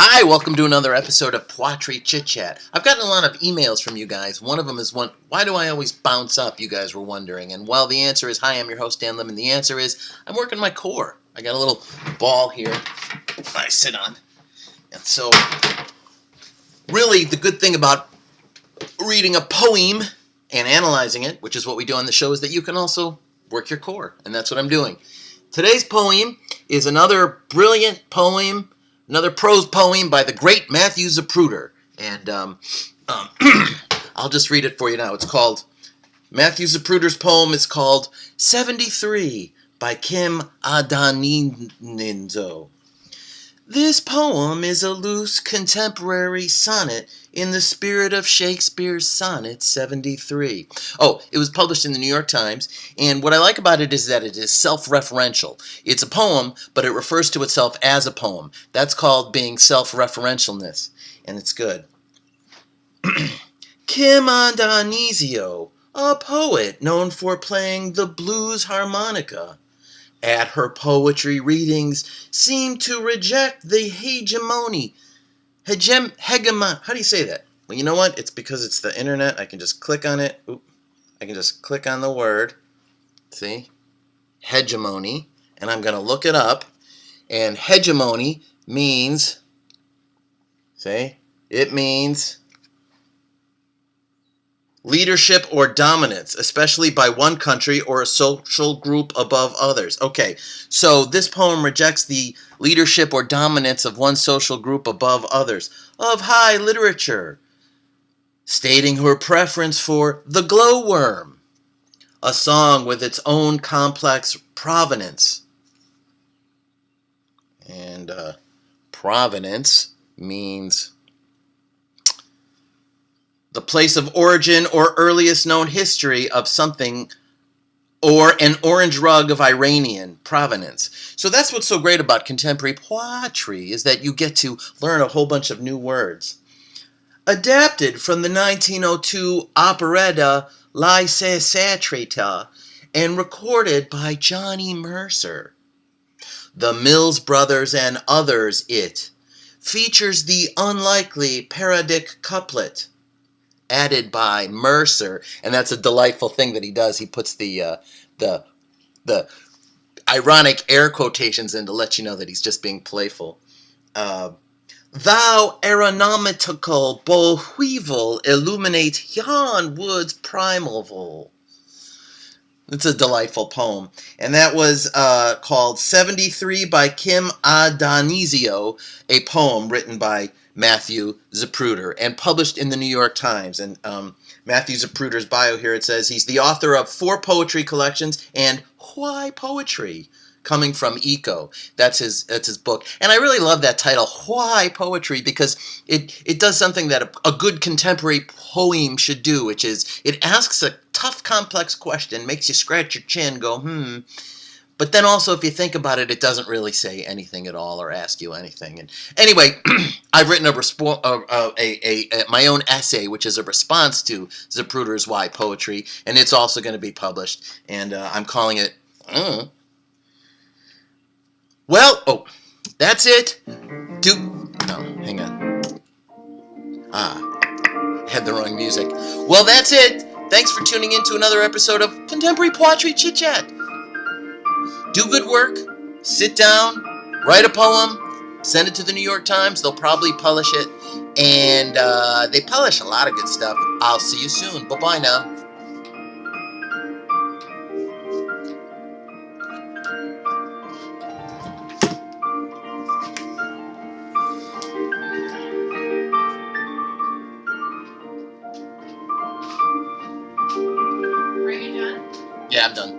Hi, welcome to another episode of Pwatree Chit-Chat. I've gotten a lot of emails from you guys. One of them is, why do I always bounce up, you guys were wondering. And while the answer is, hi, I'm your host, Dan Lemon, the answer is, I'm working my core. I got a little ball here I sit on. And so, really, the good thing about reading a poem and analyzing it, which is what we do on the show, is that you can also work your core. And that's what I'm doing. Today's poem is another brilliant poem, another prose poem by the great Matthew Zapruder. And I'll just read it for you now. It's called, Matthew Zapruder's poem is called 73 by Kim Adaninzo. This poem is a loose contemporary sonnet in the spirit of Shakespeare's Sonnet 73. Oh, it was published in the New York Times, and what I like about it is that it is self-referential. It's a poem, but it refers to itself as a poem. That's called being self-referentialness, and it's good. Kim Adaninzo, a poet known for playing the blues harmonica, at her poetry readings seemed to reject the hegemony. How do you say that? Well, you know what? It's because it's the internet. I can just click on it. I can just click on the word. See? Hegemony. And I'm going to look it up. And hegemony means, it means leadership or dominance, especially by one country or a social group above others. Okay, so this poem rejects the leadership or dominance of one social group above others, of high literature, stating her preference for The Glowworm, a song with its own complex provenance. And provenance means the place of origin or earliest known history of something, or an orange rug of Iranian provenance. So that's what's so great about Contem'ree Pwatree, is that you get to learn a whole bunch of new words. Adapted from the 1902 operetta La Traita and recorded by Johnny Mercer. The Mills Brothers and Others It features the unlikely parodic couplet added by Mercer, and that's a delightful thing that he does. He puts the ironic air quotations in to let you know that he's just being playful. Thou aeronautical bollweevil illuminate yon wood's primeval. It's a delightful poem. And that was called 73 by Kim Adaninzo, a poem written by Matthew Zapruder and published in the New York Times. And Matthew Zapruder's bio here, it says he's the author of 4 poetry collections and Why Poetry, coming from Eco. That's his book. And I really love that title, Why Poetry, because it does something that a good contemporary poem should do, which is it asks a tough, complex question, makes you scratch your chin, go, But then also, if you think about it, it doesn't really say anything at all or ask you anything. And anyway, I've written my own essay, which is a response to Zapruder's Why Poetry, and it's also going to be published. And I'm calling it. Well, that's it. Hang on. Had the wrong music. Well, that's it. Thanks for tuning in to another episode of Contem'ree Pwatree Chit-Chat. Do good work, sit down, write a poem, send it to the New York Times. They'll probably publish it, and they publish a lot of good stuff. I'll see you soon. Bye-bye now. Are you done? Yeah, I'm done.